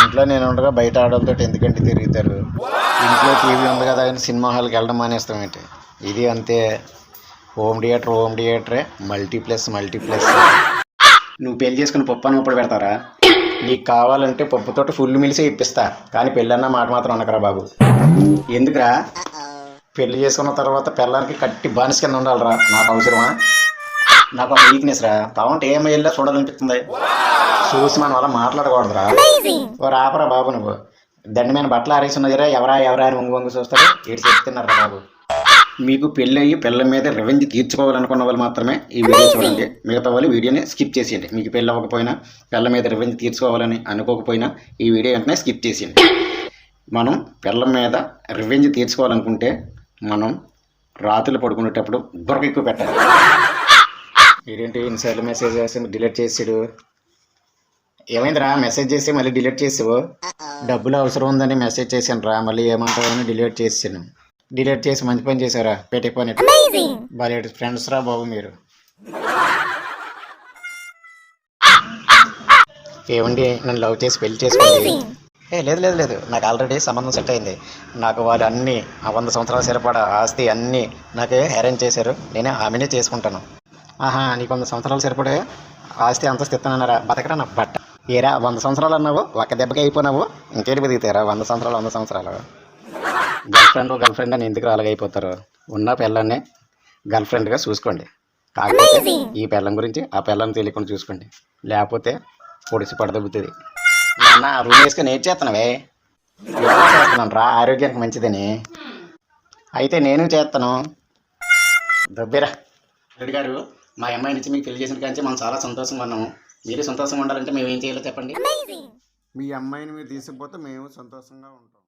ఇంట్లో నేను ఉండగా బయట ఆడవాళ్ళతో ఎందుకంటే తిరుగుతారు. ఇంట్లో టీవీ ఉంది కదా అని సినిమా హాల్కి వెళ్ళడం మానేస్తాం ఏంటి? ఇది అంతే. హోమ్ థియేటరే మల్టీప్లెక్స్. నువ్వు పెళ్లి చేసుకుని పప్పు అన్నప్పుడు పెడతారా? నీకు కావాలంటే పప్పుతోటి ఫుల్ మిలిసే ఇప్పిస్తా, కానీ పెళ్ళన్న మాట మాత్రం అనకరా బాబు. ఎందుకురా? పెళ్లి చేసుకున్న తర్వాత పిల్లలకి కట్టి బానిస కింద ఉండాలిరా. నాకు అవసరమా? నాకు ఒక వీక్నెస్ రా. కావంటే ఏమో వెళ్ళా చూడాలనిపిస్తుంది. చూసి మన వల్ల మాట్లాడకూడదురా. ఓ రాపరా బాబు, నువ్వు దండమైన బట్టలు ఆరేసున్నదిరా. ఎవరా అని వంగు చూస్తారు. ఏడు చెప్తున్నారా బాబు. మీకు పెళ్ళి అయ్యి పిల్లల మీద రెవెంజ్ తీర్చుకోవాలనుకున్న వాళ్ళు మాత్రమే ఈ వీడియో చూడండి. మిగతా వాళ్ళు వీడియోని స్కిప్ చేసేయండి. మీకు పెళ్ళి అవ్వకపోయినా పిల్లల మీద రెవెంజ్ తీర్చుకోవాలని అనుకోకపోయినా ఈ వీడియో వెంటనే స్కిప్ చేసేయండి. మనం పిల్లల మీద రెవెంజ్ తీర్చుకోవాలనుకుంటే మనం రాత్రులు పడుకునేటప్పుడు బుర్ర ఎక్కువ పెట్టాలి. ఏంటి ఇన్స్టాలో మెసేజ్ చేసి డిలీట్ చేసాడు? ఏమైందిరా? మెసేజ్ చేసి మళ్ళీ డిలీట్ చేసావు? డబ్బులు అవసరం ఉందని మెసేజ్ చేశాను రా, మళ్ళీ ఏమంటావని డిలీట్ చేసాను. డిలీట్ చేసి మంచి పని చేశారా? పెట్టిపోయి బాగా ఫ్రెండ్స్ రా బాబు మీరు. ఏమండి నన్ను లవ్ చేసి పెళ్లి చేసుకోండి. లేదు, నాకు ఆల్రెడీ సంబంధం సెట్ అయింది. నాకు వాళ్ళు అన్నీ 100 సంవత్సరాల సరిపడా ఆస్తి అన్నీ నాకే అరేంజ్ చేశారు. నేనే ఆమెనే చేసుకుంటాను. ఆహా, నీకు 100 సంవత్సరాలు సరిపడే ఆస్తి అంత స్థితున్నారా? బతకరా నా బట్ట. ఏరా 100 సంవత్సరాలు అన్నావు, ఒక్క దెబ్బకి అయిపోయినావు. ఇంకేటి బతికితారా 100 సంవత్సరాలు? గర్ల్ ఫ్రెండ్ అని ఎందుకు అలాగైపోతారు? ఉన్న పిల్లల్ని గర్ల్ ఫ్రెండ్గా చూసుకోండి. కాకపోతే ఈ పిల్లం గురించి ఆ పిల్లని తెలియకుండా చూసుకోండి, లేకపోతే పొడిసి పడదొబ్బుతుంది. నా రూమ్ వేసుకొని ఏం చేస్తున్నావే? చేస్తున్నాను రా, ఆరోగ్యానికి మంచిదని. అయితే నేను చేస్తాను. దొబ్బిరా రెడ్డి గారు. మా అమ్మాయి నుంచి మీకు పెళ్లి చేసిన కానీ మనం చాలా సంతోషంగా ఉన్నాము. మీరు సంతోషంగా ఉండాలంటే మేము ఏం చేయాలో చెప్పండి. మీ అమ్మాయిని మీరు తీసుకుపోతే మేము సంతోషంగా ఉంటాం.